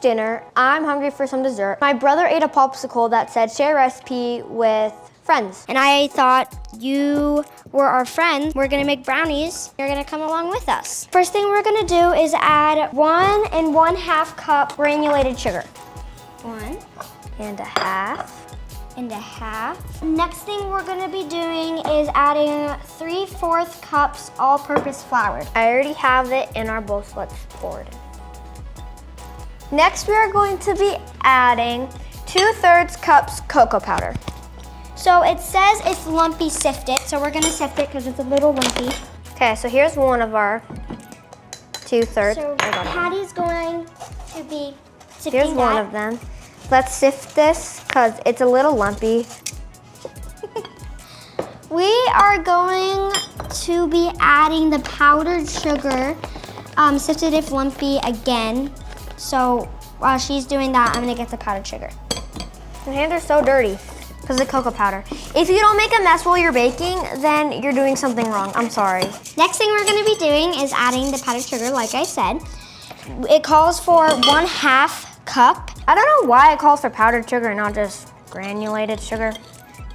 dinner. I'm hungry for some dessert. My brother ate a popsicle that said share recipe with friends. And I thought you were our friend. We're gonna make brownies. You're gonna come along with us. First thing we're gonna do is add 1 1/2 cup granulated sugar. 1 1.5 1/2. Next thing we're gonna be doing is adding 3/4 cups all-purpose flour. I already have it in our bowl, so let's pour it in. Next, we are going to be adding 2/3 cups cocoa powder. So it says it's lumpy sifted, so we're gonna sift it because it's a little lumpy. Okay, so here's one of our 2/3. So Patty's going to be sifting Here's one of them. Let's sift this because it's a little lumpy. We are going to be adding the powdered sugar, sifted if lumpy again. So while she's doing that, I'm gonna get the powdered sugar. My hands are so dirty because of cocoa powder. If you don't make a mess while you're baking, then you're doing something wrong. I'm sorry. Next thing we're gonna be doing is adding the powdered sugar, like I said. It calls for 1/2 cup. I don't know why it calls for powdered sugar and not just granulated sugar.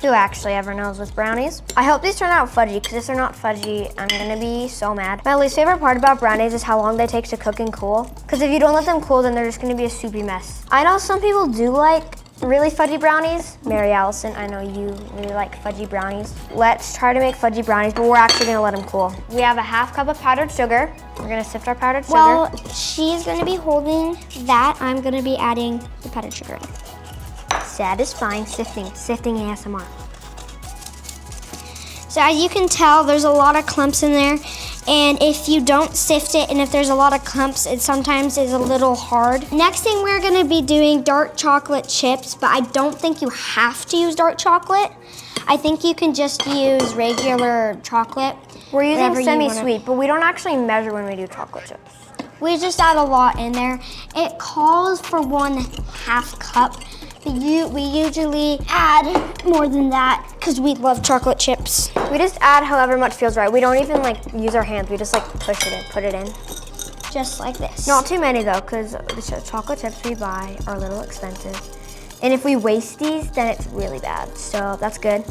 Who actually ever knows with brownies? I hope these turn out fudgy, because if they're not fudgy, I'm gonna be so mad. My least favorite part about brownies is how long they take to cook and cool. Because if you don't let them cool, then they're just gonna be a soupy mess. I know some people do like really fudgy brownies. Mary Allison, I know you really like fudgy brownies. Let's try to make fudgy brownies, but we're actually gonna let them cool. We have 1/2 cup of powdered sugar. We're gonna sift our powdered sugar. Well, she's gonna be holding that. I'm gonna be adding the powdered sugar in. Satisfying sifting ASMR. So as you can tell, there's a lot of clumps in there. And if you don't sift it, and if there's a lot of clumps, it sometimes is a little hard. Next thing we're gonna be doing dark chocolate chips, but I don't think you have to use dark chocolate. I think you can just use regular chocolate. We're using semi-sweet, but we don't actually measure when we do chocolate chips. We just add a lot in there. It calls for 1/2 cup. We usually add more than that because we love chocolate chips. We just add however much feels right. We don't even like use our hands. We just like push it in, put it in. Just like this. Not too many though, because the chocolate chips we buy are a little expensive. And if we waste these, then it's really bad. So that's good.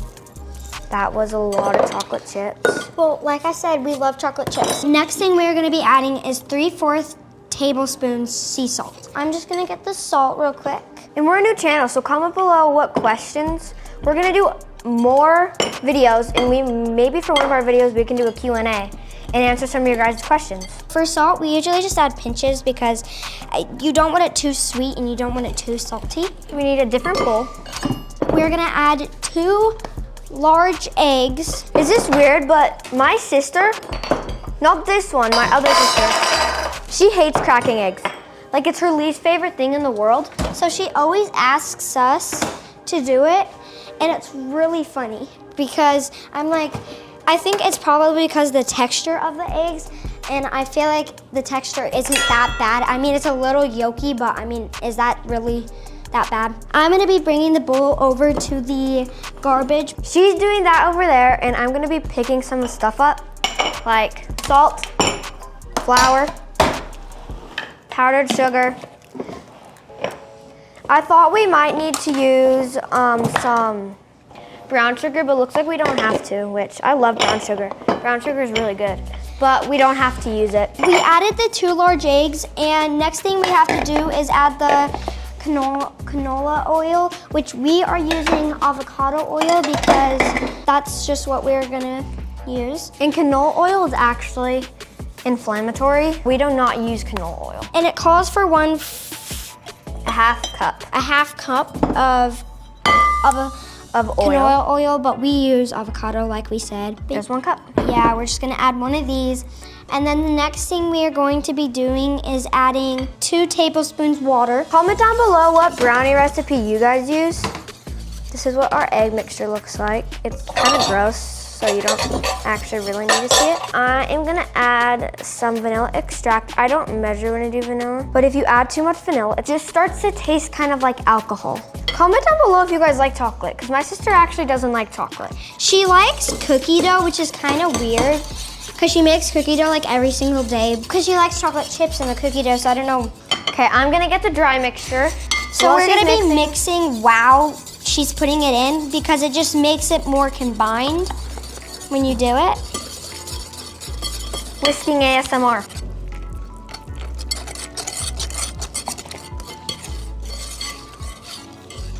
That was a lot of chocolate chips. Well, like I said, we love chocolate chips. Next thing we're gonna be adding is 3/4 tablespoons sea salt. I'm just gonna get the salt real quick. And we're a new channel, so comment below what questions. We're gonna do more videos, and maybe for one of our videos, we can do a Q&A and answer some of your guys' questions. For salt, we usually just add pinches because you don't want it too sweet and you don't want it too salty. We need a different bowl. We're gonna add 2 large eggs. Is this weird, but my sister, not this one, my other sister, she hates cracking eggs. Like it's her least favorite thing in the world. So she always asks us to do it, and it's really funny because I'm like, I think it's probably because the texture of the eggs, and I feel like the texture isn't that bad. I mean, it's a little yolky, but I mean, is that really that bad? I'm gonna be bringing the bowl over to the garbage. She's doing that over there, and I'm gonna be picking some stuff up, like salt, flour, powdered sugar. I thought we might need to use some brown sugar, but looks like we don't have to, which I love brown sugar. Brown sugar is really good, but we don't have to use it. We added the 2 large eggs, and next thing we have to do is add the canola oil, which we are using avocado oil because that's just what we're gonna use. And canola oil is actually inflammatory. We do not use canola oil. And it calls for 1/2 cup. A 1/2 cup of oil. Canola oil, but we use avocado like we said. There's 1 cup. Yeah, we're just gonna add one of these. And then the next thing we are going to be doing is adding 2 tablespoons water. Comment down below what brownie recipe you guys use. This is what our egg mixture looks like. It's kind of gross, so you don't actually really need to see it. I am gonna add some vanilla extract. I don't measure when I do vanilla, but if you add too much vanilla, it just starts to taste kind of like alcohol. Comment down below if you guys like chocolate, because my sister actually doesn't like chocolate. She likes cookie dough, which is kind of weird, because she makes cookie dough like every single day, because she likes chocolate chips in the cookie dough, so I don't know Okay, I'm gonna get the dry mixture. So we're gonna be mixing while she's putting it in because it just makes it more combined when you do it. Whisking ASMR.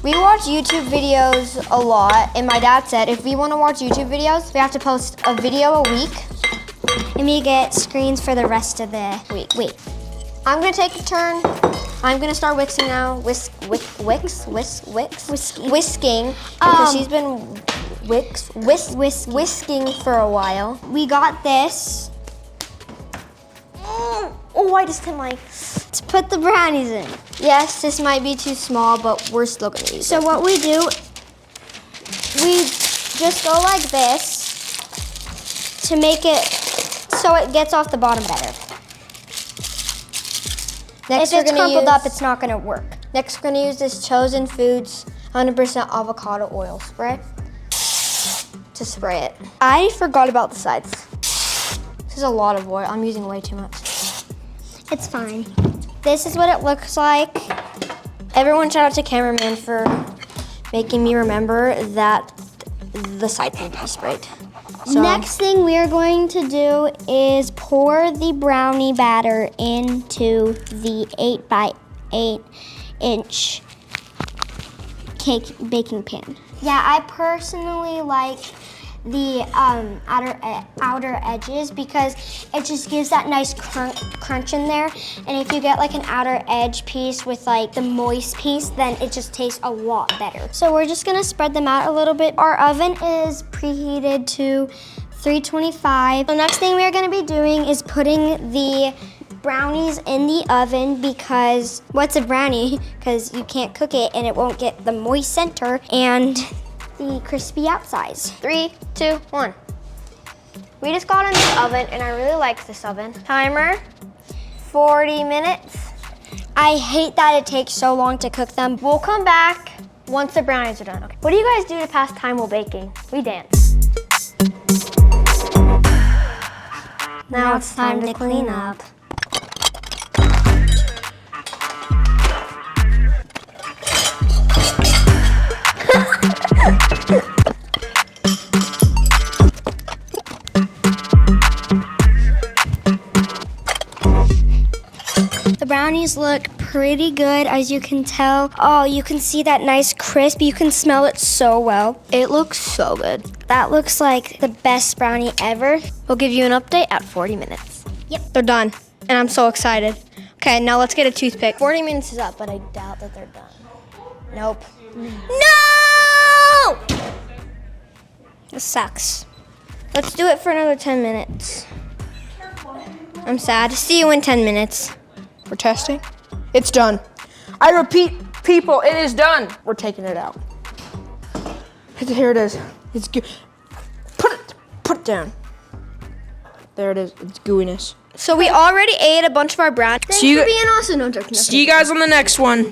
We watch YouTube videos a lot, and my dad said if we want to watch YouTube videos, we have to post a video a week. And we get screens for the rest of the week. I'm gonna take a turn. I'm gonna start whisking now. Whisking. Because she's been whisking for a while. We got this Oh, I just hit my. to put the brownies in. Yes, this might be too small, but we're still gonna use it. So what we do, we just go like this to make it so it gets off the bottom better. Next, If it's crumpled up, it's not gonna work. Next, we're gonna use this Chosen Foods 100% avocado oil spray to spray it. I forgot about the sides. This is a lot of oil. I'm using way too much. It's fine. This is what it looks like. Everyone shout out to cameraman for making me remember that the sides need to be sprayed. So, Next thing we are going to do is pour the brownie batter into the 8x8 inch cake baking pan. Yeah, I personally like the outer edges because it just gives that nice crunch in there. And if you get like an outer edge piece with like the moist piece, then it just tastes a lot better. So we're just gonna spread them out a little bit. Our oven is preheated to 325. The next thing we're gonna be doing is putting the brownies in the oven because what's a brownie? Because you can't cook it and it won't get the moist center and the crispy outsides. 3, 2, 1. We just got in the oven, and I really like this oven. Timer, 40 minutes. I hate that it takes so long to cook them. We'll come back once the brownies are done. Okay. What do you guys do to pass time while baking? We dance. Now it's time to clean up. The brownies look pretty good, as you can tell. Oh, you can see that nice crisp. You can smell it so well. It looks so good. That looks like the best brownie ever. We'll give you an update at 40 minutes. Yep. They're done, and I'm so excited. Okay, now let's get a toothpick. 40 minutes is up, but I doubt that they're done. Nope. No! This sucks. Let's do it for another 10 minutes. I'm sad. See you in 10 minutes. We're testing. It's done. I repeat, people, it is done. We're taking it out. Here it is. It's good. Put it down. There it is. It's gooiness. So we already ate a bunch of our brownies. See you, being awesome. No joking. see you guys on the next one.